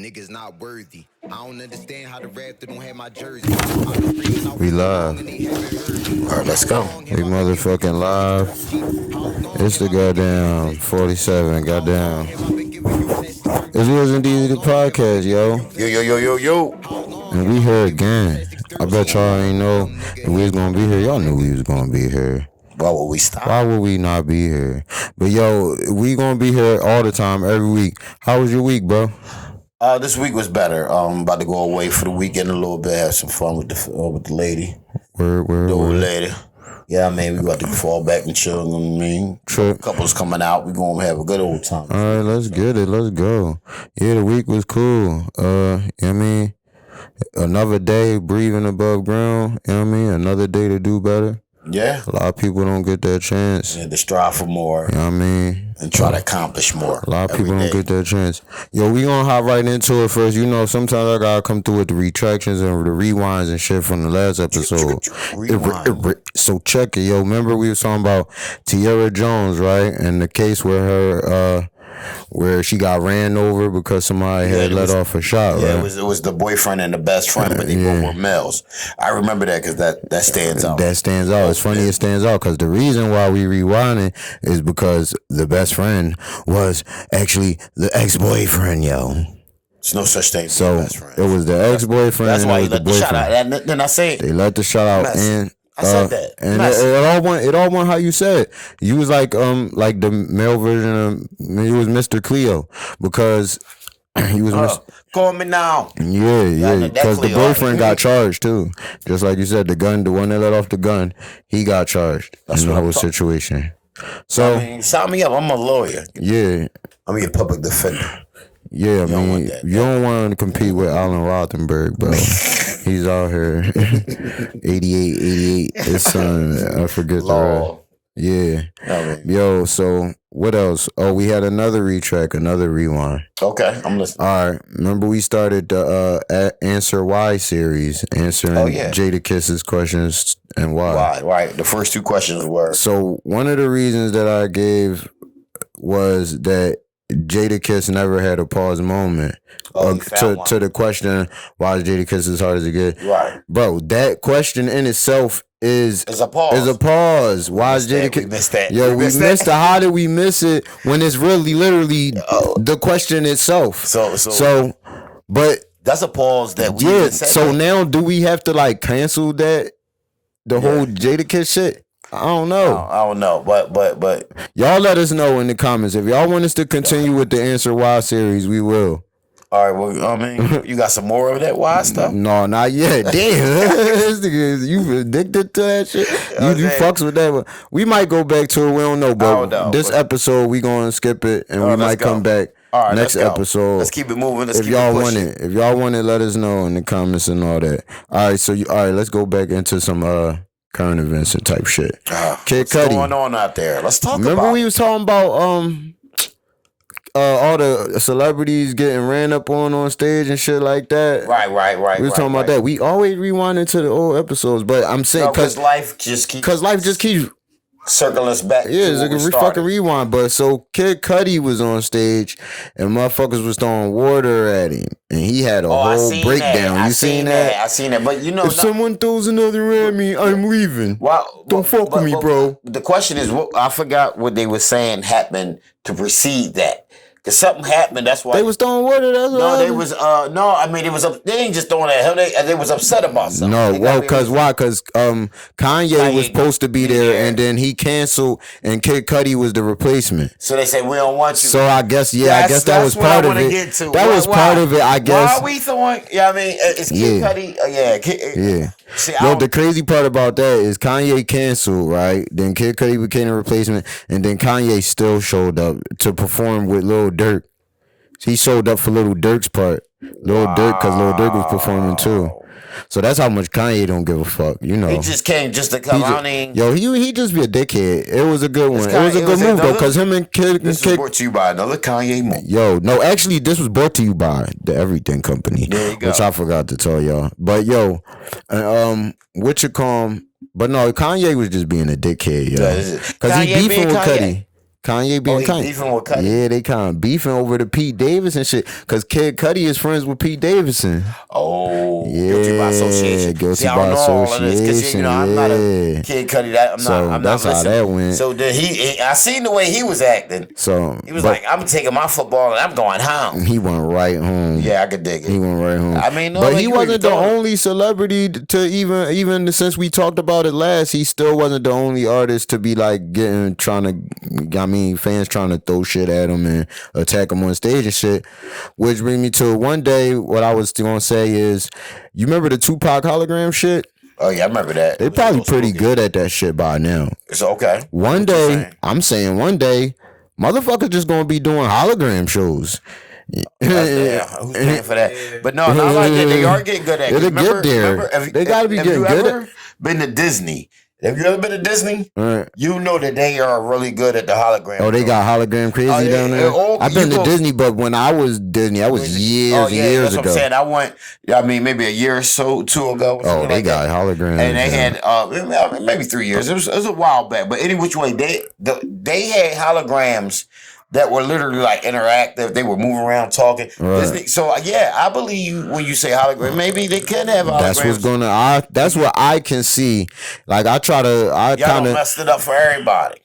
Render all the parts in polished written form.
Niggas not worthy. I don't understand how the Raptor don't have my jersey. We live. Alright, let's go. We motherfucking live. It's the goddamn 47. Goddamn. It's Wiz and Deexy, the podcast, yo. Yo. And we here again. I bet y'all ain't know we was gonna be here. Y'all knew we was gonna be here. Why would we stop? Why would we not be here? But yo, we gonna be here all the time, every week. How was your week, bro? This week was better. About to go away for the weekend a little bit, have some fun with the lady. Where? The old lady. Yeah, I mean, we about to fall back and chill, you know what I mean? Trip. Couples coming out, we gonna have a good old time. All right, let's get it. Let's go. Yeah, the week was cool. You know what I mean? Another day breathing above ground, you know what I mean? Another day to do better. Yeah. A lot of people don't get that chance. Yeah, to strive for more. You know what I mean? And try to accomplish more. A lot of people don't get that chance. Yo, we gonna hop right into it first. You know, sometimes I gotta come through with the retractions and the rewinds and shit from the last episode. So check it, yo. Remember we was talking about Tierra Jones, right? And the case where she got ran over because somebody had let off a shot, yeah, right? it was the boyfriend and the best friend, but they both were males. I remember that because that stands out. That stands out. It's funny it stands out because the reason why we rewinding is because the best friend was actually the ex-boyfriend, yo. There's no such thing as So best friend. it was the ex-boyfriend. That's and why it he was let the shot out. And then I say They let the shot out, and I said that. And it all went how you said. You was like the male version of he was Mr. Cleo because he was call me now. Yeah, because the boyfriend got charged too. Just like you said, the one that let off the gun, he got charged in the whole situation. So I mean, sign me up. I'm a lawyer. Yeah, I'm your public defender. Yeah, I mean, you don't want to compete with Alan Rothenberg, bro. He's out here. 88, his son, I forget the rest. Yeah. Yo, so what else? Oh, we had another retrack, another rewind. Okay, I'm listening. All right. Remember we started the Answer Why series, answering Jadakiss's questions and why. Why, right. The first two questions were. So one of the reasons that I gave was that Jadakiss never had a pause moment to the question, why is Jadakiss as hard as it gets? Right. Bro, that question in itself is a pause. Why is Jadakiss? We missed that. Yo, we missed it. How did we miss it when it's really literally the question itself? So, but that's a pause that we didn't say. So now do we have to like cancel that the whole Jadakiss shit? I don't know. I don't know, but y'all let us know in the comments if y'all want us to continue with the Answer Why series. We will. All right. Well, I mean, you got some more of that why stuff? No, not yet. Damn, you addicted to that shit? You fucks with that? We might go back to it. We don't know, but this episode we gonna skip it and we might come back. All right, next episode. Let's keep it moving. If y'all want it, let us know in the comments and all that. All right, let's go back into some current events and type shit. Kid Cudi. What's going on out there? Let's talk about. Remember we was talking about all the celebrities getting ran up on stage and shit like that. Right. We was talking about that. We always rewind into the old episodes, but I'm saying because life just keeps circling us back. Yeah, it's a fucking rewind. But so Kid Cudi was on stage and motherfuckers was throwing water at him, and he had a whole breakdown. You seen that? I seen that. But you know, if someone throws another at me, I'm leaving. Don't fuck with me, bro. The question is, I forgot what they were saying happened to precede that. Cause something happened. That's why they was throwing water. That's no, they was no. I mean, they ain't just throwing that. They was upset about something. No, well, cause why? Cause Kanye was supposed to be there, and then he canceled, and Kid Cudi was the replacement. So they said we don't want you. So I guess that was part of it. That was part of it. I guess. Why are we throwing? Yeah, I mean, it's Kid Cudi. Yeah. See, the crazy part about that is Kanye canceled, right? Then Kid Cudi became a replacement, and then Kanye still showed up to perform with Lil Durk. He showed up for Lil Durk's part. Durk, because Lil Durk was performing too. So that's how much Kanye don't give a fuck, you know. He just came just to come out. He just be a dickhead. It was a good one. It was a good move though, because him and Kid. This was brought to you by another Kanye move. Yo, no, actually, this was brought to you by the Everything Company, which I forgot to tell y'all. But yo, what you call him? But no, Kanye was just being a dickhead, yo, because he beefing with Cudi. Kanye being Kanye. Beefing with Cudi? Yeah, they kind of beefing over the Pete Davidson shit. Cause Kid Cudi is friends with Pete Davidson. Oh, yeah, guilty by association. Guilty by association. Because I'm not a Kid Cudi. I'm that's not how listening. that went. So I seen the way he was acting. So he was like, "I'm taking my football and I'm going home." He went right home. Yeah, I could dig it. He went right home. I mean, but he wasn't the only celebrity to even since we talked about it last. He still wasn't the only artist to be like fans trying to throw shit at him and attack him on stage and shit. Which brings me to one day. What I was gonna say is, you remember the Tupac hologram shit? Oh yeah, I remember that. They probably pretty good at that shit by now. It's okay. One day, motherfuckers just gonna be doing hologram shows. Yeah, who's paying for that? But no, I like that. They are getting good at it. Get there. They gotta be getting good at it. Been to Disney? Have you ever been to Disney? You know that they are really good at the hologram. Oh, they got hologram crazy down there? I've been to Disney, but when I was Disney, I was years and years ago. That's what I'm saying. Maybe a year or so, 2 ago. Oh, they got holograms. And they had maybe 3 years. It was a while back. But any which way, they had holograms that were literally like interactive. They were moving around talking. Right. So yeah, I believe when you say hologram, maybe they can have holograms. That's what I can see. Like I y'all messed it up for everybody.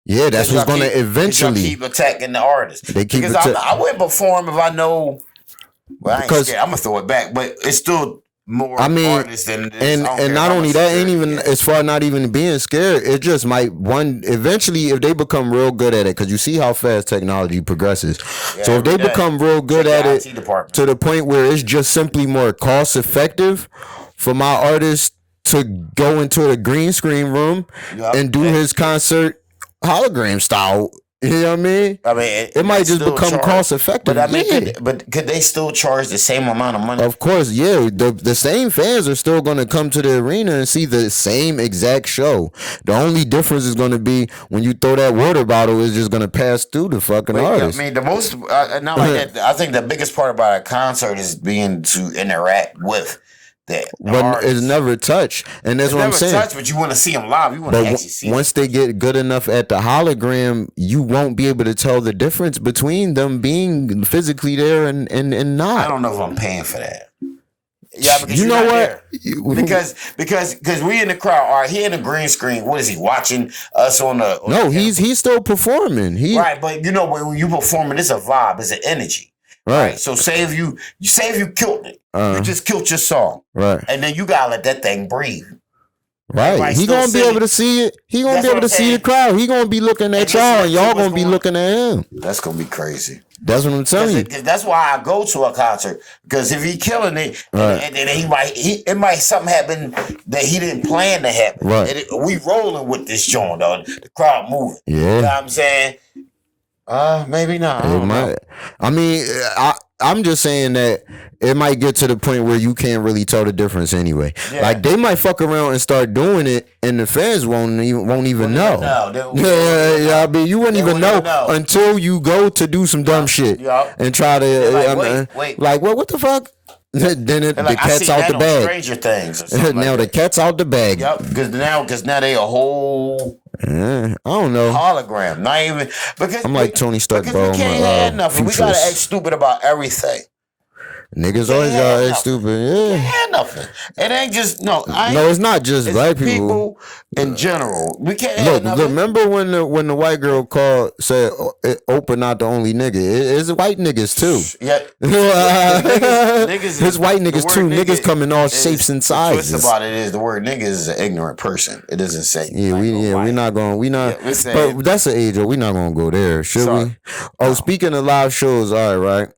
Yeah, that's what's gonna eventually keep attacking the artist. They keep I wouldn't perform if I know. Well, I ain't scared. I'm gonna throw it back, but it's still more artists than this. And not only that, ain't even as far not even being scared. It just might eventually if they become real good at it, because you see how fast technology progresses. Yeah, so if they become real good at it to the point where it's just simply more cost effective for my artist to go into a green screen room and do his concert hologram style. You know what I mean? It might just become cost effective. But could they still charge the same amount of money? Of course, yeah. The same fans are still going to come to the arena and see the same exact show. The only difference is going to be when you throw that water bottle, it's just going to pass through the fucking artist. I mean, the most not like that. I think the biggest part about a concert is being to interact with. But it's never touched, and that's what I'm saying. Touched, but you want to see them live. You want to actually see them. Once they get good enough at the hologram, you won't be able to tell the difference between them being physically there and not. I don't know if I'm paying for that. Yeah, because you know what? Because we in the crowd. All right, he in the green screen. What is he watching us on the? No, he's still performing. Right, but when you performing, it's a vibe, it's an energy. Right. So say if you killed it, you just killed your song. Right. And then you gotta let that thing breathe. Right. He gonna be able to see it. He gonna be able to see the crowd. He gonna be looking at y'all, and y'all gonna be looking at him. That's gonna be crazy. That's what I'm telling you. That's why I go to a concert, because if he killing it, and then it might something happen that he didn't plan to happen. Right. We rolling with this joint, though. The crowd moving. Yeah. You know what I'm saying? Maybe not. It might. I mean, I'm just saying that it might get to the point where you can't really tell the difference anyway. Yeah. Like they might fuck around and start doing it, and the fans won't even know. I mean, you wouldn't even know until you go to do some dumb shit and try to. Wait. Like, what the fuck? Then the cat's out the bag. Stranger Things. Now the cat's out the bag. Yep. Because now they a whole. I don't know. Hologram. Not even because I'm like Tony Stark, bro. We can't have nothing. We gotta act stupid about everything. Niggas always gotta act stupid. Yeah. Can't have nothing. It ain't just no. It's not just it's black people. In general. We can't have nothing. Remember when the white girl said Oprah not the only nigga? It's white niggas too. Yeah. It's white niggas too. Niggas come in all shapes and sizes. The twist about it is the word nigga is an ignorant person. It doesn't say. We're not. But that's an age. We're not gonna go there, should we? Oh, speaking of live shows, all right.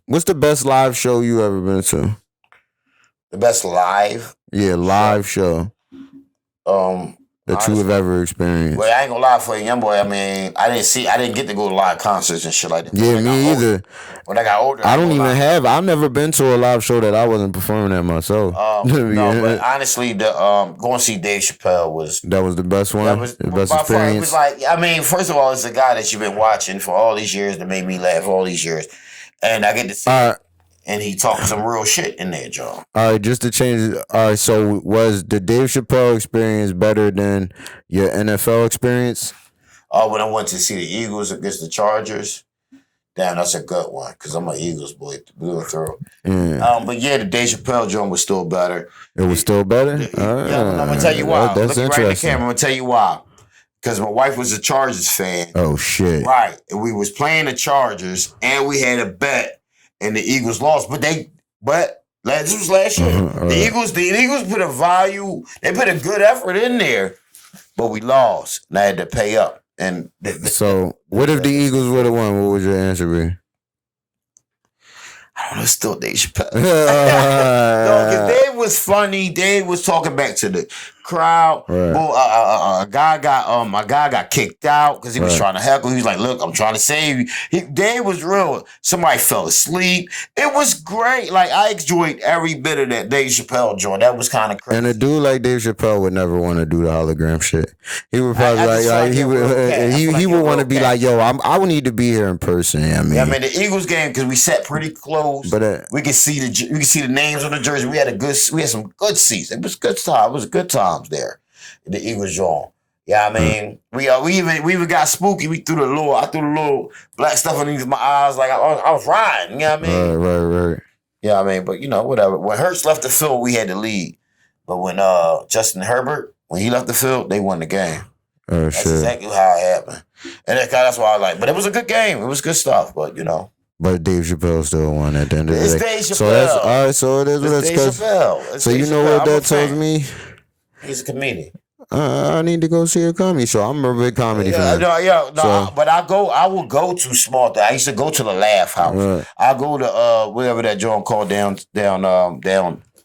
What's the best live show you ever been to? The best live? Yeah, live show. That you have ever experienced. Well, I ain't gonna lie for you, young boy. I mean, I didn't get to go to live concerts and shit like that. Yeah, me either. When I got older, I've never been to a live show that I wasn't performing at myself. No, but honestly, going to see Dave Chappelle was the best one. That was the best experience. It was like, I mean, first of all, it's a guy that you've been watching for all these years that made me laugh all these years, and I get to see. and he talked some real shit in there, John. All right, just to change. All right, so was the Dave Chappelle experience better than your NFL experience? When I went to see the Eagles against the Chargers. Damn, that's a good one because I'm an Eagles boy through. Yeah. But yeah, the Dave Chappelle joint was still better. It was still better? Yeah, I'm gonna tell you why. That's Look right in the interesting. camera. I'm gonna tell you why. Because my wife was a Chargers fan. Oh shit! Right, and we was playing the Chargers, and we had a bet, and the Eagles lost. But this was last year. The Eagles put a value. They put a good effort in there, but we lost, and I had to pay up. And so, what if the Eagles would have won? What would your answer be? I don't know. It's still Dave Chappelle. No, because Dave was funny. Dave was talking back to the crowd. Right. A guy got kicked out because he was trying to heckle. He was like, "Look, I'm trying to save you." Dave was real. Somebody fell asleep. It was great. Like I enjoyed every bit of that Dave Chappelle joint. That was kind of crazy. And a dude like Dave Chappelle would never want to do the hologram shit. He would probably he would want to be like, "Yo, I would need to be here in person." I mean, the Eagles game because we sat pretty close, but we could see the names on the jersey. We had some good seats. It was good time. It was good times there. The Eagles joint. Yeah, I mean, we even got spooky. I threw the little black stuff underneath my eyes, like I was riding. You know what I mean? Right. Yeah, I mean, but whatever. When Hurts left the field, we had the lead. But when Justin Herbert, when he left the field, they won the game. Oh That's shit! exactly how it happened, and that's why I like. But it was a good game. It was good stuff. But But Dave Chappelle still won at the end of the day. It's Dave Chappelle. So that's all right. So it is what It's it's Dave Chappelle. It's So Dave you know Chappelle. what that tells me? He's a comedian. I need to go see a comedy show. I'm a big comedy fan. But I will go to small things. I used to go to the Laugh House. Right. I go to whatever that joint called down in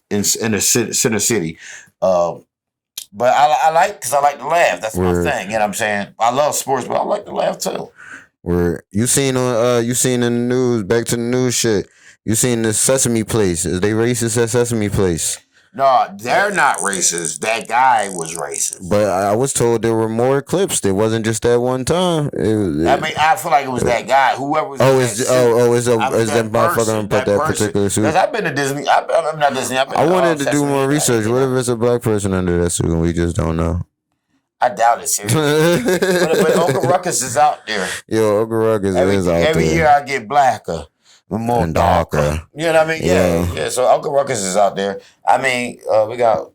the center city. But I like because I like to laugh. That's my thing. You know what I'm saying? I love sports, but I like to laugh too. Where you seen in the news, back to the news shit. You seen the Sesame Place. Is they racist at Sesame Place? No, they're not racist. That guy was racist. But I was told there were more clips. There wasn't just that one time. I feel like it was that guy. Whoever was is that motherfucker put that particular suit? Because I've been to Disney. I'm not Disney. I wanted to do more research. What if it's a black person under that suit and we just don't know? I doubt it, seriously. but Uncle Ruckus is out there. Yo, Uncle Ruckus is out there. Every year I get blacker. More and darker. You know what I mean? Yeah. So Uncle Ruckus is out there. I mean, we got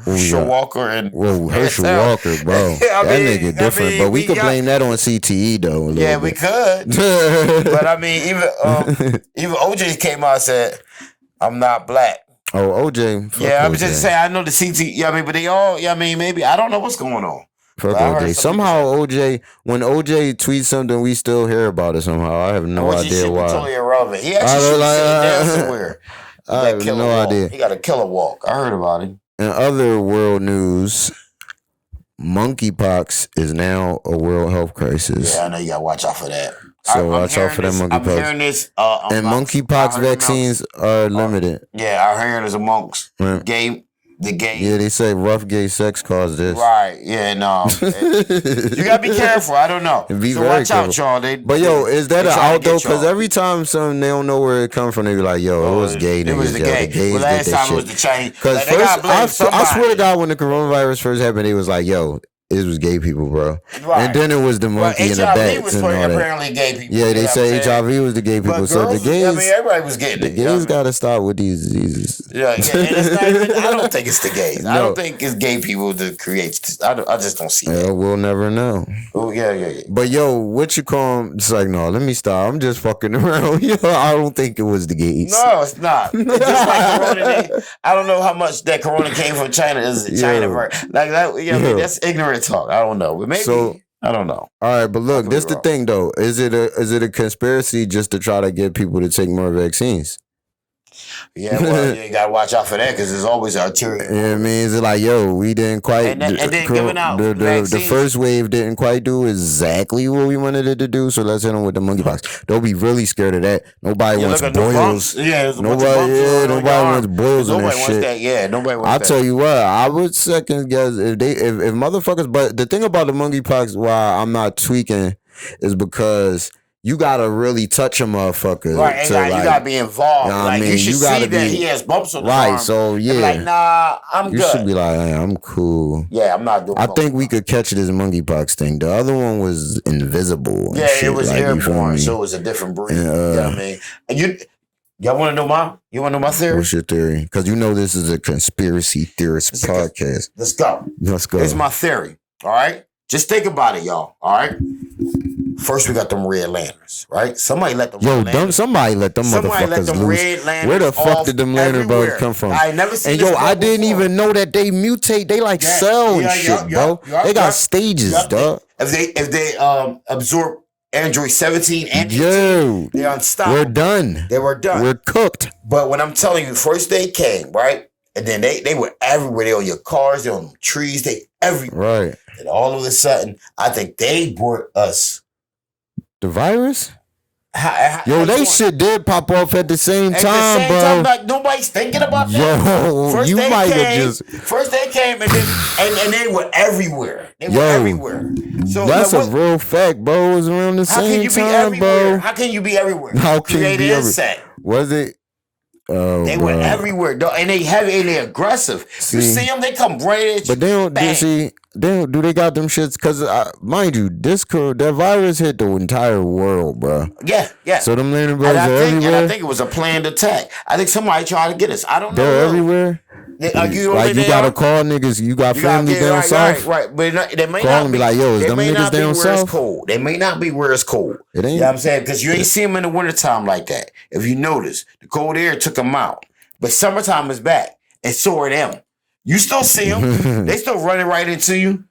Herschel Walker and Herschel Walker, bro. That nigga different. But we could blame that on CTE though. Yeah, we could. But I mean, even OJ came out and said, "I'm not black." Oh, OJ. Yeah, I'm just saying. I know the CTE. Yeah, I mean, but they all. Yeah, I mean, maybe I don't know what's going on. Fuck OJ. Somehow OJ, when OJ tweets something, we still hear about it somehow. I have no idea why. Totally irrelevant. He actually should sit down somewhere. I have no idea. He got a killer walk. I heard about him. In other world news, monkeypox is now a world health crisis. Yeah, I know you gotta watch out for that. So watch out for that monkeypox. I'm hearing this. And monkeypox vaccines are limited. Yeah, I'm hearing this amongst the gay. Yeah, they say rough gay sex caused this. Right. Yeah, no. You gotta be careful. I don't know. Be so very watch careful. out, y'all. But yo, is that an out though? Because every time they don't know where it come from, they be like, yo, it was gay. It was the gay. Well, last time it was the Chinese. Because first, I swear to God, when the coronavirus first happened, they was like, yo, it was gay people, bro. Right. And then it was the monkey and the bats was and all that. apparently gay people. Yeah, they say HIV was the gay people. But so girls, the gays, I mean, everybody was getting the it. gays got to stop with these diseases. Yeah, and it's not even, I don't think it's the gays. No. I don't think it's gay people that creates. I just don't see that. We'll never know. Oh yeah. But yo, what you call them? It's like, no, let me stop. I'm just fucking around. Yo, I don't think it was the gays. No, it's not. It's just like Corona. I don't know how much that Corona came from China. Is it China? Like that? I mean, that's ignorant talk. I don't know. Maybe. So, I don't know. All right, but look, this the thing though. Is it a conspiracy just to try to get people to take more vaccines? Yeah, well, you gotta watch out for that because there's always arterial. You know what I mean? Is it like, yo, we didn't quite. And then giving out the first wave didn't quite do exactly what we wanted it to do, so let's hit them with the monkeypox. They'll be really scared of that. Nobody wants boils. Nobody wants boils in that shit. Yeah, nobody wants that. I'll tell you what, I would second guess if motherfuckers. But the thing about the monkeypox, why I'm not tweaking, is because you gotta really touch a motherfucker. Right, to, you gotta be involved. You know like, I mean? you should You gotta see that be, he has bumps on his right, arm. so yeah. Be like, nah, I'm you good. should be like, hey, I'm cool. Yeah, I'm not doing I think we could catch this monkeypox thing. The other one was invisible. Yeah, shit, it was like, airborne, so it was a different breed. And, you know what I mean? And y'all want to know my theory? What's your theory? Because you know this is a conspiracy theorist podcast. Let's go. Let's go. Here's my theory. All right? Just think about it, y'all. All right? First, we got them red lanterns, right? Somebody let them somebody let them motherfuckers loose. Red lanterns. Where the fuck did them lantern bugs come from? I never seen And I didn't even know that they mutate. They like cell and shit, bro. They got stages, dog. If they absorb Android 17 and 18, they're unstoppable. We're done. They were done. We're cooked. But when I'm telling you, first they came, right? And then they were everywhere. They on your cars, they on trees, they everywhere. Right. And all of a sudden, I think they brought us the virus. Yo, they shit did pop off at the same time, bro. Like, nobody's thinking about that. Yo, first you might have just. First they came and then and they were everywhere. They were everywhere. So that's a real fact, bro. It was around the same time, bro. How can you be everywhere? How can you be everywhere? Was it? Oh, they were everywhere, and they heavy and they aggressive. You see them, they come right at you. But they don't. Do they got them shits? Because mind you, that virus hit the entire world, bro. Yeah. So them lantern bugs are everywhere. And I think it was a planned attack. I think somebody tried to get us. I don't know. They're everywhere. You gotta call niggas. You got family down south. Right. But they may call not and be like, yo, is them niggas down south? Cold. They may not be where it's cold. It ain't. You know what I'm saying? Because you ain't see them in the wintertime like that. If you notice, the cold air took them out. But summertime is back. And so are them. You still see them. They still running right into you.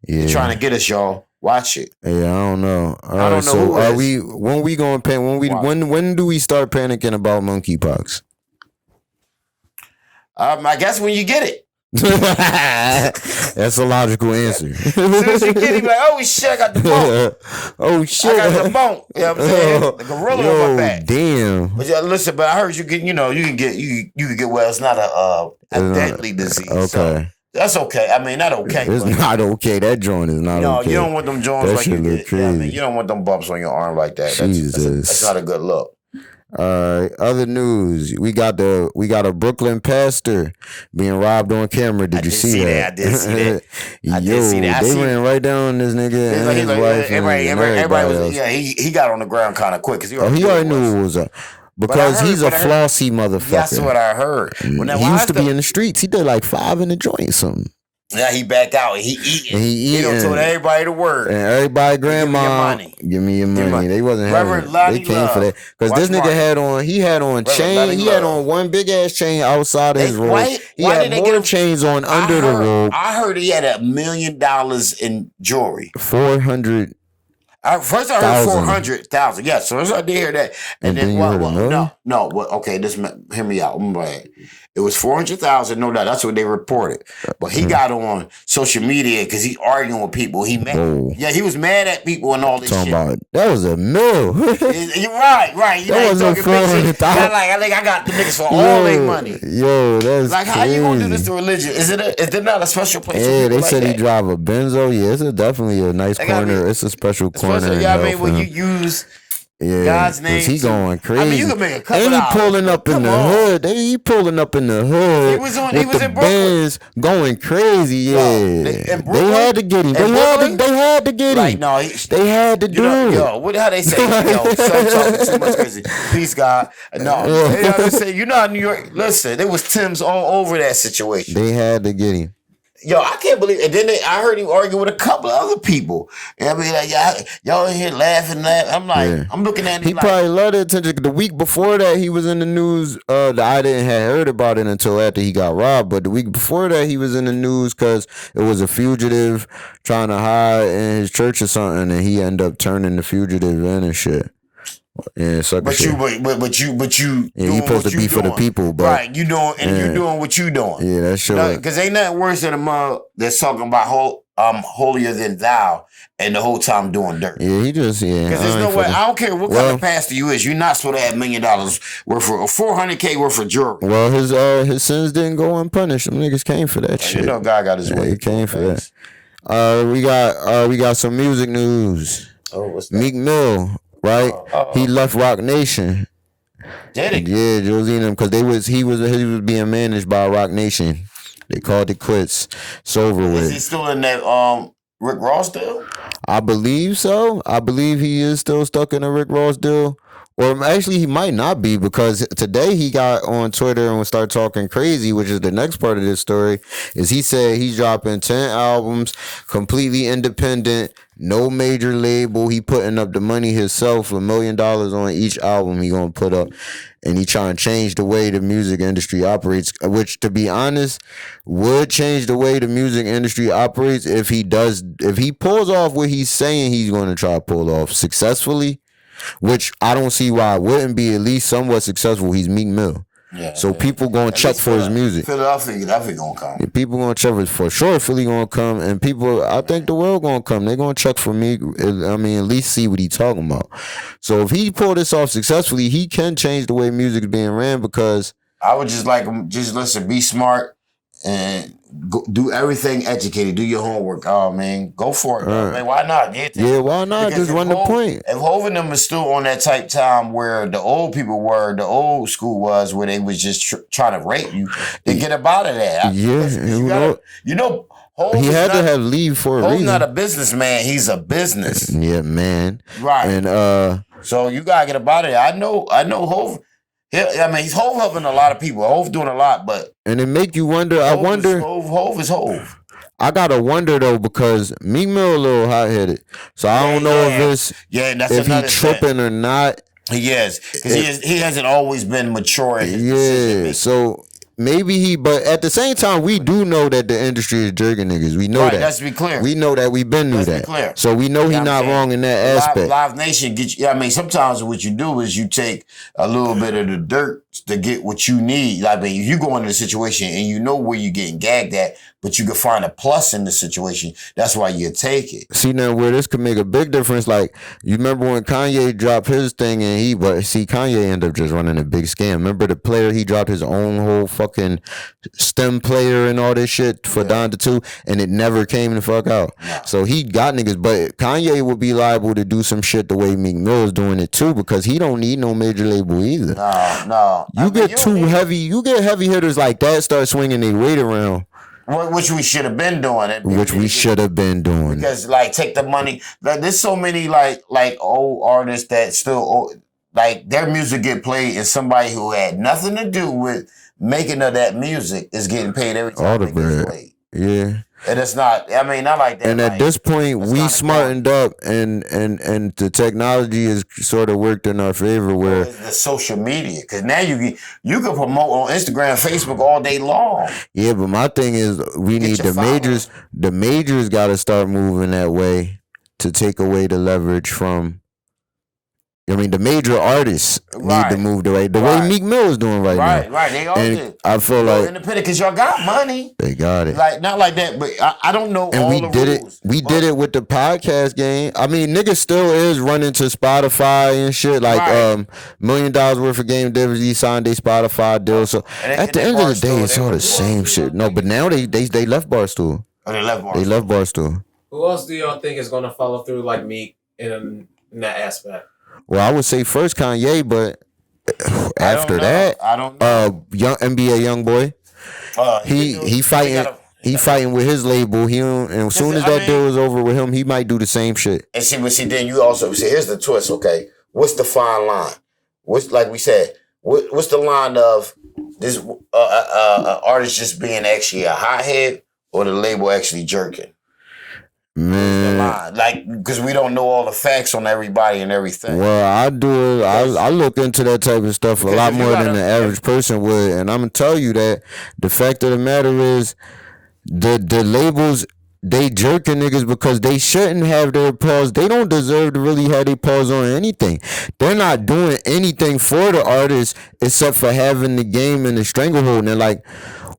Yeah. They're trying to get us, y'all. Watch it. Yeah, I don't know. I don't know. So when we going to panic? When do we start panicking about monkeypox? I guess when you get it. That's a logical answer. As soon as you get it, like, oh shit, I got the bone. Oh shit, I got the bone. You know what I'm saying? The gorilla on my back. Damn. But listen, but I heard you can get well. It's not a deadly disease. Okay. So that's okay. I mean, not okay. It's not okay. That joint is not okay. You don't want them joints that like you get. crazy. I mean, you don't want them bumps on your arm like that. Jesus. That's not a good look. Other news. We got a Brooklyn pastor being robbed on camera. Did you see that? I did see that. I did see that. They ran right down on this nigga and his wife. Everybody was, he got on the ground kind of quick because he already knew it was up. Because he's a flossy motherfucker. That's what I heard. He used to be in the streets. He did like 5 in the joint or something. Now he back out. He eating. He done told everybody the word. And everybody, grandma, give me your money. They wasn't having it. They came for that. Because this nigga had on chain. He had on one big ass chain outside of his robe. He had more chains on under the robe. I heard he had $1 million in jewelry. 400. First I heard 400,000. Yeah, so I did hear that. And then no. Okay, hear me out. I'm like, it was 400,000. No doubt, that's what they reported. But he got on social media because he arguing with people. He mad. Yeah, he was mad at people and all this shit. About, that was $1 million. You're right. You that wasn't 400,000. I think I got the niggas for all their money. Yo, that's like crazy. How you gonna do this to religion? Is there not a special place? Yeah, they said he drive a Benzo. Yeah, it's definitely a nice corner. It's a special corner. Yeah, I mean, when you use God's name, he going crazy. I mean, you can make a couple. And he pulling up in the hood. He pulling up in the hood. He was in Brooklyn, going crazy. Yeah, they had to get him. They had to get him. Right? No, they had to do it. Yo, how they say? Yo, son talking too much crazy. Peace, God. No, they say you're not in New York. Listen, there was Timbs all over that situation. They had to get him. Yo, I can't believe it. And then I heard him argue with a couple of other people. And I mean, like, y'all in here laughing. I'm like, I'm looking at him. He probably loved the attention. The week before that, he was in the news. I didn't have heard about it until after he got robbed. But the week before that, he was in the news because it was a fugitive trying to hide in his church or something. And he ended up turning the fugitive in and shit. Yeah, but you. Yeah, you supposed to be for the people, but right? You doing you doing what you doing. Yeah, that's sure. Because ain't nothing worse than a mother that's talking about holier than thou, and the whole time doing dirt. Yeah, he just Because there's no way. I don't care what kind of pastor you is. You're not supposed to have $1 million worth for $400K worth for jewelry. Well, his sins didn't go unpunished. Them niggas came for that shit. You know, God got his way. He came for that. We got some music news. Oh, what's that? Meek Mill right? He left Rock Nation. Did he? Yeah, Josie and them, because he was being managed by Rock Nation. They called it quits. It's over with. Is he still in that Rick Ross deal? I believe so. I believe he is still stuck in a Rick Ross deal. Or actually, he might not be, because today he got on Twitter and started talking crazy, which is the next part of this story, is he said he's dropping 10 albums, completely independent, no major label. He putting up the money himself, $1 million on each album he gonna put up. And he trying to change the way the music industry operates, which, to be honest, would change the way the music industry operates if he pulls off what he's saying he's going to try to pull off successfully, which I don't see why it wouldn't be at least somewhat successful. He's Meek Mill. Yeah, so people gonna check for his music. Philadelphia gonna come. Yeah, people gonna check for sure. Philly gonna come, and people, I think the world gonna come. They gonna check for Meek. I mean, at least see what he talking about. So if he pull this off successfully, he can change the way music is being ran. Because I would just like him, just listen, be smart and do everything educated. Do your homework. Oh man, go for it, man. Why not? Yeah, why not? Because just run the point. If Hov and them is still on that type time where the old people were, the old school was, where they was just trying to rape you, they get up out of that. Yeah, you know. Hov he had to have leave for a reason. Hov's not a businessman. He's a business. Yeah, man. Right. And so you gotta get up out of there. I know. Hov. I mean, he's Hov helping a lot of people. Hov doing a lot, but and it make you wonder. Hov is Hov. I gotta wonder though, because Meek Mill a little hot headed, so I don't know if he tripping or not. He is, because he hasn't always been mature in his decision. So maybe but at the same time, we do know that the industry is jerking niggas. We know that. Let's be clear. We know that. We've been through that. Clear. So we know he's not wrong in that aspect. Live Nation get you. I mean, sometimes what you do is you take a little bit of the dirt to get what you need. I mean, you go into the situation and you know where you're getting gagged at, but you can find a plus in the situation. That's why you take it. See, now where this could make a big difference, like, you remember when Kanye dropped his thing and Kanye ended up just running a big scam. Remember the player, he dropped his own whole fucking STEM player and all this shit for Donda 2, and it never came the fuck out. No. So he got niggas, but Kanye would be liable to do some shit the way Meek Mill is doing it too, because he don't need no major label either. No. You get heavy hitters like that start swinging their weight around. Which we should have been doing. Because, like, take the money. Like, there's so many, like old artists that still, like, their music get played, and somebody who had nothing to do with making of that music is getting paid every time it gets played. Yeah. And it's not, I mean, not like that. And at this point, we smartened up, and the technology has sort of worked in our favor. Where the social media, because now you can promote on Instagram, Facebook all day long. Yeah, but my thing is, we need the majors. The majors got to start moving that way to take away the leverage from. I mean, the major artists need to move the way Meek Mill is doing right now. Right. They all did. I feel like independent, because y'all got money. They got it. Like, not like that, but I don't know. And all we the did rules. We did it with the podcast game. I mean, niggas still is running to Spotify and shit. Like $1 million worth of game deals. He signed a Spotify deal. So at the end of the day, it's all the same shit. No, but now they left Barstool. They left Barstool. Who else do y'all think is going to follow through like Meek in that aspect? Well, I would say first Kanye, but after that, I don't know. Young NBA young boy. He fighting with his label. And as soon as that deal is over with him, he might do the same shit. And see, then you also see, here's the twist. Okay, what's the fine line? What's, like we said, what's the line of this artist just being actually a hothead, or the label actually jerking? Man, like, because we don't know all the facts on everybody and everything. Well, I do it. I look into that type of stuff a lot more than the average person would, and I'm gonna tell you that the fact of the matter is, the labels, they jerking niggas because they shouldn't have their paws. They don't deserve to really have their paws on anything. They're not doing anything for the artists except for having the game in the stranglehold. And they're like,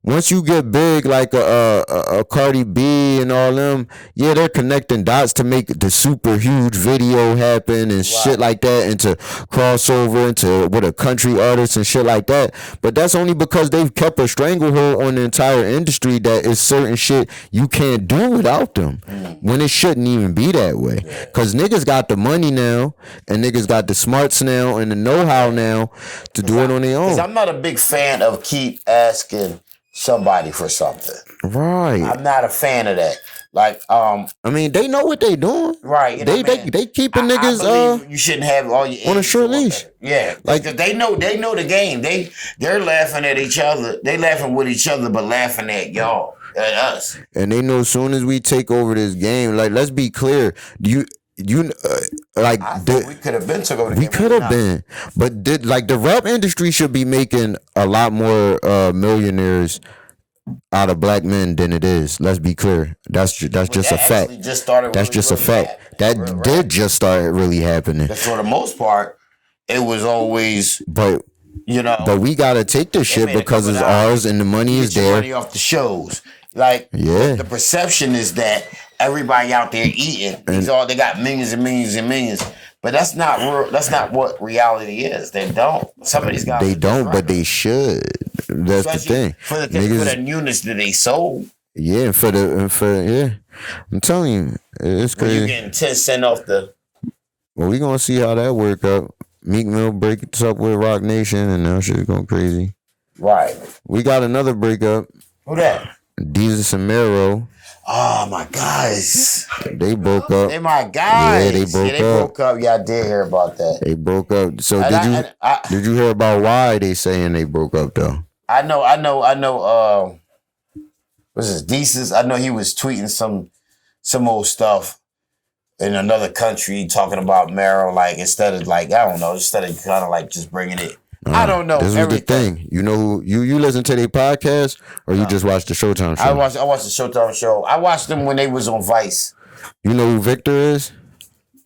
once you get big, like a Cardi B and all them, yeah, they're connecting dots to make the super huge video happen and shit like that, and to crossover into with a country artist and shit like that. But that's only because they've kept a stranglehold on the entire industry, that is certain shit you can't do without them when it shouldn't even be that way. Cause niggas got the money now, and niggas got the smarts now and the know-how now to do it on their own. Because I'm not a big fan of keep asking somebody for something. Right. I'm not a fan of that. Like, I mean, they know what they doing. right? You know what I mean? They keeping I niggas believe you shouldn't have all your on a eggs short in one leash. basket. Yeah, like they know the game. They're laughing at each other. They laughing with each other, but laughing at y'all, at us. And they know as soon as we take over this game, like, let's be clear, like I think we could have been took over the game. we could have been, but the rap industry should be making a lot more millionaires out of black men than it is. Let's be clear. That's just a fact. Just started That's really, just a really fact. That happening. did just start really happening. But for the most part, it was always, But but we gotta take this shit made a because couple it's dollars. ours and the money is get your there. money off the shows. Like, Yeah. the perception is that everybody out there eating. They got millions and millions and millions. But that's not real. That's not what reality is. They don't. Some of these guys. They don't, but they should. That's Especially the thing. for the units that they sold. Yeah, yeah. I'm telling you, it's When you crazy. getting 10 cents off the. Well, we gonna see how that work out. Meek Mill breaks up with Rock Nation, and now shit's going crazy. Right. We got another breakup. Who that? Deezus and Mero. Oh my guys. They broke up. They my guys. Yeah, they broke up. Yeah, I did hear about that. They broke up. So And did you hear about why they saying they broke up though? I know. What's this? Deexy? I know he was tweeting some old stuff in another country talking about Meryl, like instead of kind of like just bringing it. I don't know. This was the thing. You know who you listen to their podcast or you just watch the Showtime show? I watched the Showtime show. I watched them when they was on Vice. You know who Victor is?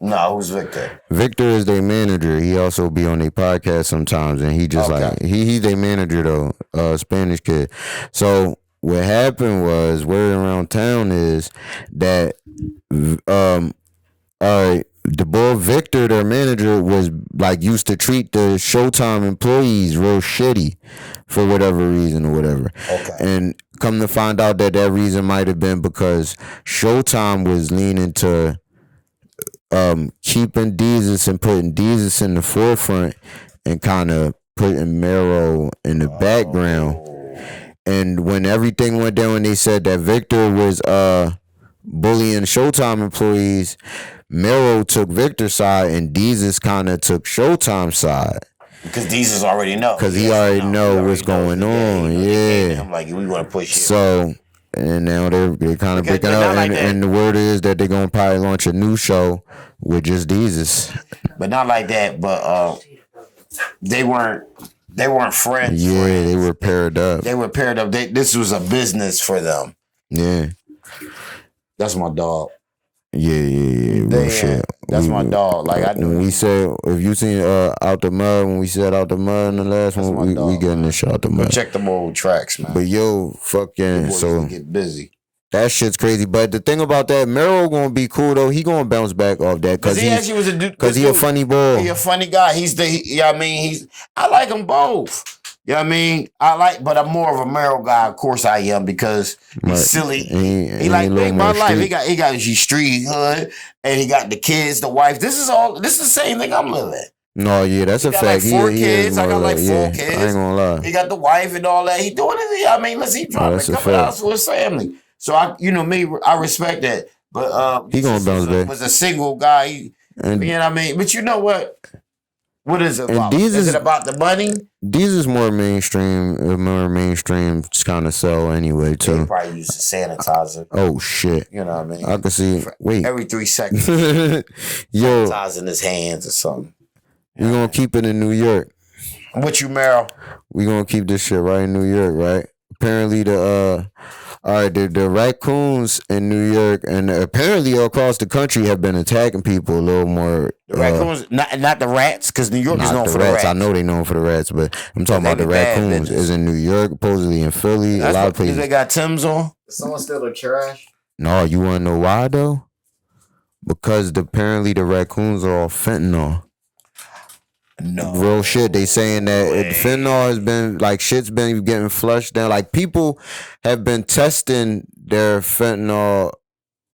No, who's Victor? Victor is their manager. He also be on their podcast sometimes, and he just like he's their manager though, Spanish kid. So what happened was, word around town is that the boy Victor, their manager, was like used to treat the Showtime employees real shitty for whatever reason or whatever. Okay. And come to find out that reason might have been because Showtime was leaning to keeping Deezus and putting Deezus in the forefront and kind of putting Mero in the background. And when everything went down and they said that Victor was bullying Showtime employees, Mero took Victor's side and Deezus kind of took Showtime's side. Because Deezus already know. Because he already know what's going on. Yeah. I'm like, we want to push it. So, and now they kind of breaking up. And the word is that they're going to probably launch a new show with just Deezus. But not like that. But they weren't friends. Yeah, they were paired up. They were paired up. This was a business for them. Yeah. That's my dog. Yeah. Real shit. That's my dog. Like I knew. When we said, if you seen Out the Mud, when we said Out the Mud in the last That's one, we getting this shit Out the Go Mud. check them old tracks, man. But yo, fucking, so get busy. that shit's crazy. But the thing about that, Mero gonna be cool though. He gonna bounce back off that because he actually was a dude. Because he a funny boy. He a funny guy. I like them both. You know what I mean? But I'm more of a Meryl guy. Of course I am because he's silly. He like think about life. He got his street hood and he got the kids, the wife. This is the same thing I'm living. No, yeah, that's a fact. Like four kids. I got like 4 kids. I ain't gonna lie. He got the wife and all that. He doing it. I mean, he trying to come out for his family. So I respect that. But he gonna bounce back. Was a single guy. You know what I mean? But you know what? What is it about? Is it about the money? These is more mainstream kind of sell anyway too. They probably use a sanitizer. Oh shit! You know what I mean? I can see. Wait, every 3 seconds, yo, sanitizing his hands or something. We gonna keep it in New York. What you, Meryl? We gonna keep this shit right in New York, right? Apparently the raccoons in New York and apparently across the country have been attacking people a little more. The raccoons, not the rats, because New York is known for the rats. I know they known for the rats, but I'm talking about the raccoons. Is in New York, supposedly in Philly, a lot of places. They got Tim's on. Did someone steal their trash? No, you wanna know why though? Because apparently the raccoons are all fentanyl. No. Real shit. They saying that fentanyl has been like shit's been getting flushed down. Like people have been testing their fentanyl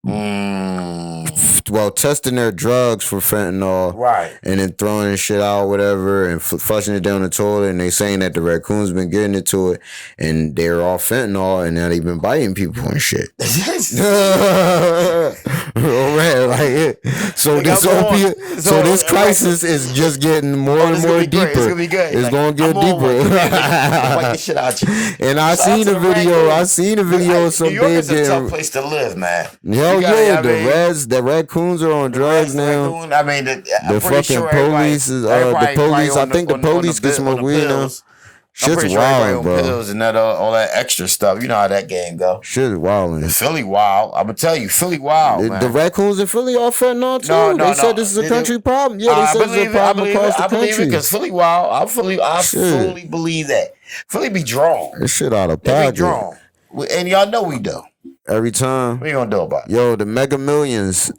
Well, testing their drugs for fentanyl, Right. and then throwing shit out, whatever, and flushing it down the toilet. And they saying that the raccoons been getting into it, and they're all fentanyl, and now they've been biting people and shit. Right, like so this opiate, so this crisis is just getting more and more deeper. It's gonna be good. It's gonna get deeper. Fight the shit out you. And I seen the video. I seen the video of some New York big is a tough place to live, man. Hell yeah, the raccoons are on drugs now. I mean, The fucking police is the police. I think the police can smoke weed now. Shit's wild, bro. Pills and that all that extra stuff. You know how that game go. Shit's wild. Philly wild. I'm gonna tell you, Philly wild. The raccoons in Philly are fentanyl too. They said this is a country problem. Yeah, they said it's a problem across the country. I believe it because Philly wild. I fully believe that. Philly be drawn. This shit out of pocket. pocket. Be drawn. And y'all know we do. Every time. What you gonna do about it? Yo, the Mega Millions.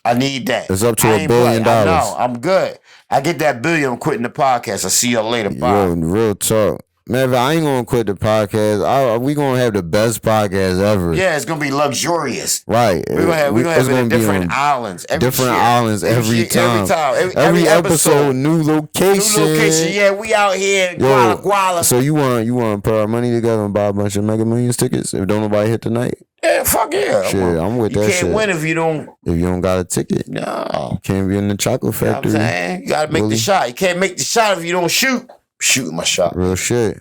I need that. It's up to $1 billion. I know. I'm good. I get that billion. I'm quitting the podcast. I'll see y'all later. Bye. Yo, real talk. Man, I ain't gonna quit the podcast. We gonna have the best podcast ever. Yeah, it's gonna be luxurious. Right. We're gonna have it in different islands. Islands every time. Every episode, new location. New location. Yeah, we out here. Guala. So you want to put our money together and buy a bunch of Mega Millions tickets if don't nobody hit tonight? Yeah, fuck yeah. Shit, I'm with that shit. You can't win if you don't got a ticket. No. You can't be in the chocolate factory. You know what I'm saying? You gotta make the shot. You can't make the shot if you don't shoot. Shooting my shot. Real shit.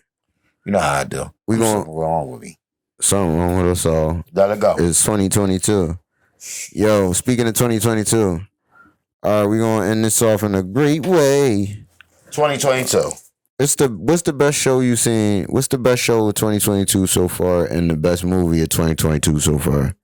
You know how I do. Something wrong with me. Something wrong with us all. Let it go. It's 2022. Yo, speaking of 2022, we're gonna end this off in a great way. 2022. What's the best show you seen? What's the best show of 2022 so far, and the best movie of 2022 so far?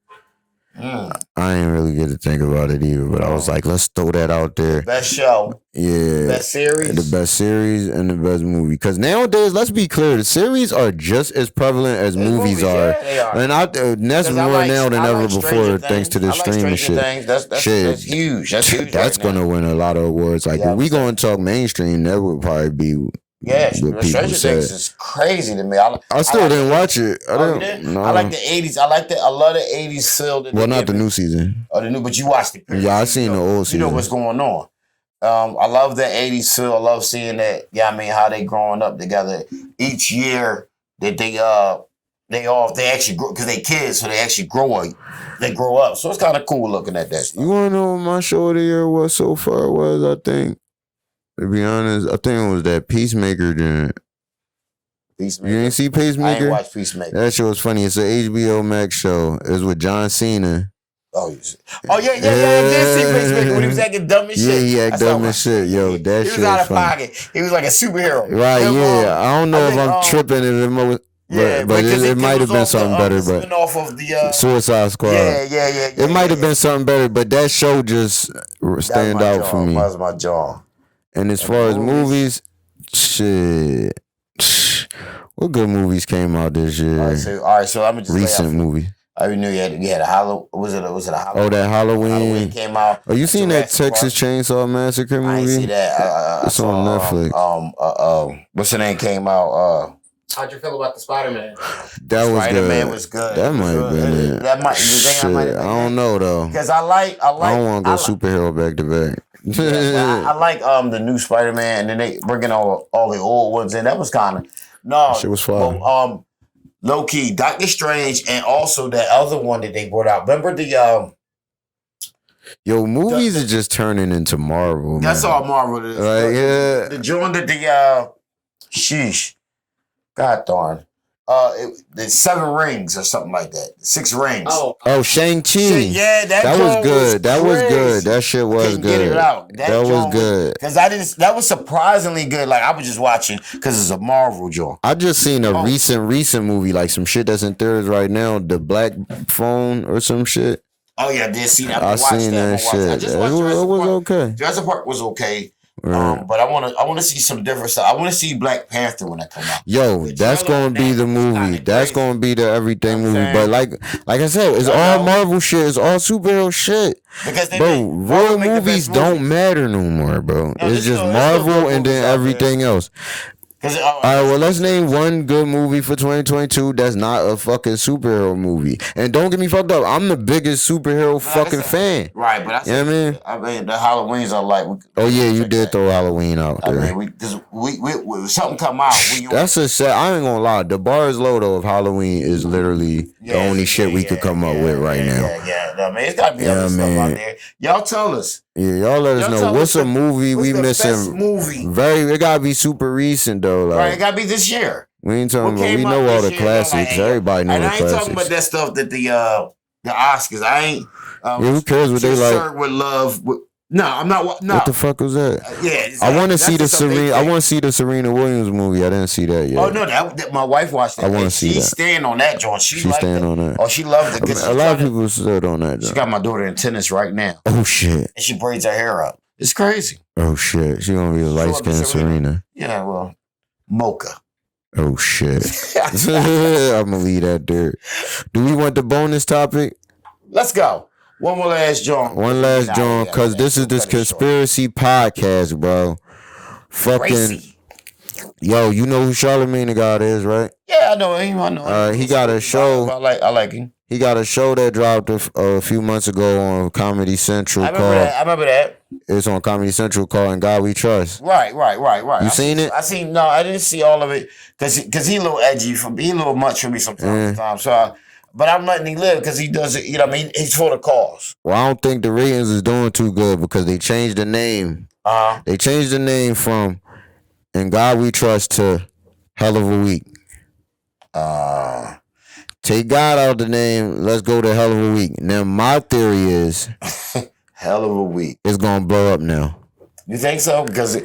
I ain't really get to think about it either, but I was like, let's throw that out there. Best show. Yeah. Best series. The best series and the best movie. Because nowadays, let's be clear, the series are just as prevalent as movies are. Yeah, they are. And that's more now than ever before, thanks to the streaming shit. That's huge. That's huge. That's going to win a lot of awards. Like, if we going to talk mainstream, that would probably be. Yeah, Stranger Things is crazy to me. I still didn't watch it. I like the 80s. I love the 80s feel. Well, not the new season. But you watched it. Yeah, I seen the old season. You know what's going on. I love the 80s feel. I love seeing that. Yeah, I mean, how they growing up together. Each year that they actually grow, because they kids, so they actually grow up. They grow up. So it's kind of cool looking at that stuff. You want to know what my show of the year was so far was, I think? To be honest, I think it was that Peacemaker. Peacemaker. You ain't see Peacemaker? I ain't watched Peacemaker. That show was funny. It's an HBO Max show. It's with John Cena. Oh yeah. I did see Peacemaker when he was acting dumb as shit. Yeah, he acted dumb as shit. Yo, that shit was out of funny. pocket. He was like a superhero. Right, yeah. I don't know if I'm tripping it. But it might have been something better. But off of the Suicide Squad. Yeah. It might have been something better, but that show just stand out for me. That was my jaw. And as far as movies, shit. What good movies came out this year? All right, so I'm just recent movie. I already knew you had a Halloween. Was it a Halloween? Oh, that Halloween. Halloween came out. Oh, you seen that Texas Chainsaw Massacre movie? I didn't see that. It's on Netflix. What's the name came out? How'd you feel about the Spider-Man? Spider-Man was good. That might have been it. That might. Shit, I don't know though. Because I don't want to go superhero back to back. I like the new Spider-Man, and then they bringing all the old ones in. That was kind of shit was fun. Low key, Doctor Strange, and also that other one that they brought out. Remember the movies are just turning into Marvel. That's all Marvel is. Like, yeah, the joint that sheesh, god darn. The 7 rings or something like that. 6 rings. Oh, Shang-Chi. Yeah, that was good. That was good. That shit was good. Get it out. That was good. Because that was surprisingly good. Like I was just watching because it's a Marvel joint. I just seen a recent movie, like some shit that's in theaters right now, The Black Phone or some shit. Oh yeah, I did see that. I seen that shit. It was okay. Jurassic Park was okay. Right. But I want to see some different stuff. I want to see Black Panther when that come out. Yo, that's gonna be the movie. That's gonna be the everything movie. But like I said, it's all Marvel shit. It's all superhero shit. Because real movies don't matter no more, bro. It's just Marvel and then everything else. Cause All right, well, let's name one good movie for 2022 that's not a fucking superhero movie. And don't get me fucked up, I'm the biggest superhero fucking fan. Right, but You know what I mean? I mean, the Halloweens are like. Oh yeah, you did throw Halloween out there. I mean, we something come out. That's a set. I ain't gonna lie. The bar is low though. If Halloween is literally the only shit we could come up with right now. Yeah. I mean, it's gotta be other stuff out there. Y'all tell us. Yeah, y'all let us know what's a movie we missing. Best movie. It gotta be super recent though. Like, Right, it gotta be this year. We ain't talking about. We know all the classics. Everybody know the classics. And I ain't talking about that stuff that the Oscars. I ain't. Who cares what they like? With love. No, I'm not. No. What the fuck was that? I want to see the Serena. I want to see the Serena Williams movie. I didn't see that yet. Oh no, that my wife watched that. I want to see that. She's staying on that joint. She's staying on that. Oh, she loved it. A lot of people stood on that. She got my daughter in tennis right now. Oh shit! And she braids her hair up. It's crazy. Oh shit! She gonna be a light skinned Serena. Yeah, well, mocha. Oh shit! I'm gonna leave that there. Do we want the bonus topic? Let's go. One more last joint. One last joint, cause this is this conspiracy podcast, bro. Fucking yo, you know who Charlamagne the God is, right? Yeah, I know him. I know him. He got a show. I like him. He got a show that dropped a few months ago on Comedy Central. I remember that. It's on Comedy Central called "In God We Trust." Right. You seen it? No, I didn't see all of it because he a little edgy he a little much for me sometimes. But I'm letting him live because he does it. You know what I mean? He's for the cause. Well, I don't think the ratings is doing too good because they changed the name. They changed the name from "In God We Trust" to "Hell of a Week." Take God out the name. Let's go to "Hell of a Week." Now, my theory is, "Hell of a Week" it's gonna blow up now. You think so? Because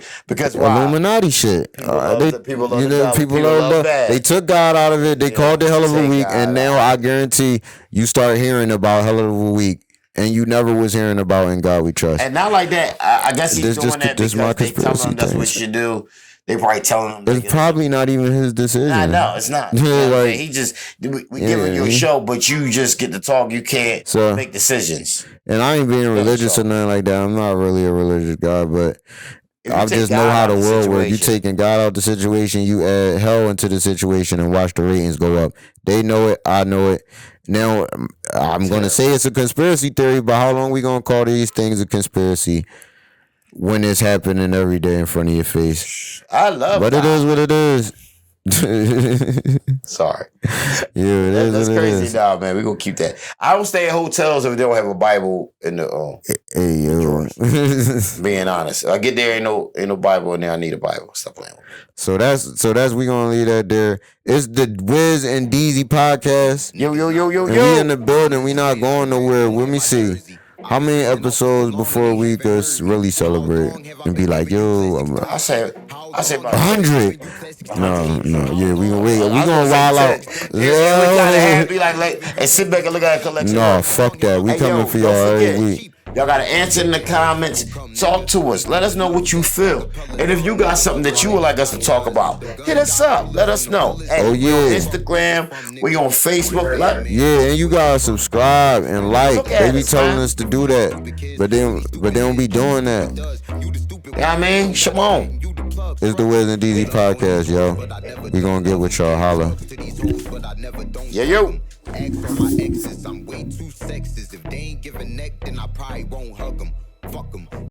Illuminati shit. People love that. They took God out of it. They called it "Hell of a Week," and now I guarantee you start hearing about "Hell of a Week," and you never was hearing about "In God We Trust." And not like that. I guess he's doing that because they tell him that's what you do. They probably telling him. It's probably not even his decision. No, it's not. Like, he just we giving you a show, but you just get to talk. You can't make decisions. And I ain't being religious or nothing like that. I'm not really a religious guy, but I just know how the world works. You taking God out the situation, you add hell into the situation, and watch the ratings go up. They know it. I know it. Now I'm gonna say it's a conspiracy theory, but how long we gonna call these things a conspiracy when it's happening every day in front of your face? I love but it is what it is. Sorry. Yeah, it is. That's crazy now, man. We're gonna keep that. I don't stay at hotels if they don't have a Bible in the hey, yo. Being honest. I get there, ain't no Bible in there. I need a Bible. Stop playing with me. So that's we gonna leave that there. It's the Wiz and Deexy podcast. Yo. And we in the building, we not going nowhere. Let me see. How many episodes before we could really celebrate and be like, yo, I say about 100. No, yeah, we gonna wild out. Yeah, we gotta be like, and sit back and look at a collection. No, fuck that. We coming for y'all every week. Y'all gotta answer in the comments. Talk to us. Let us know what you feel. And if you got something that you would like us to talk about, hit us up. Let us know. Hey, we on Instagram. We on Facebook. Yeah, and you gotta subscribe and like. They be telling us to do that, but they don't be doing that. You know what I mean? Shimon. It's the Wiz and Deexy podcast, yo. We gonna get with y'all. Holla. Yeah, yo. Ask for my exes, I'm way too sexist. If they ain't giving neck, then I probably won't hug them. Fuck them.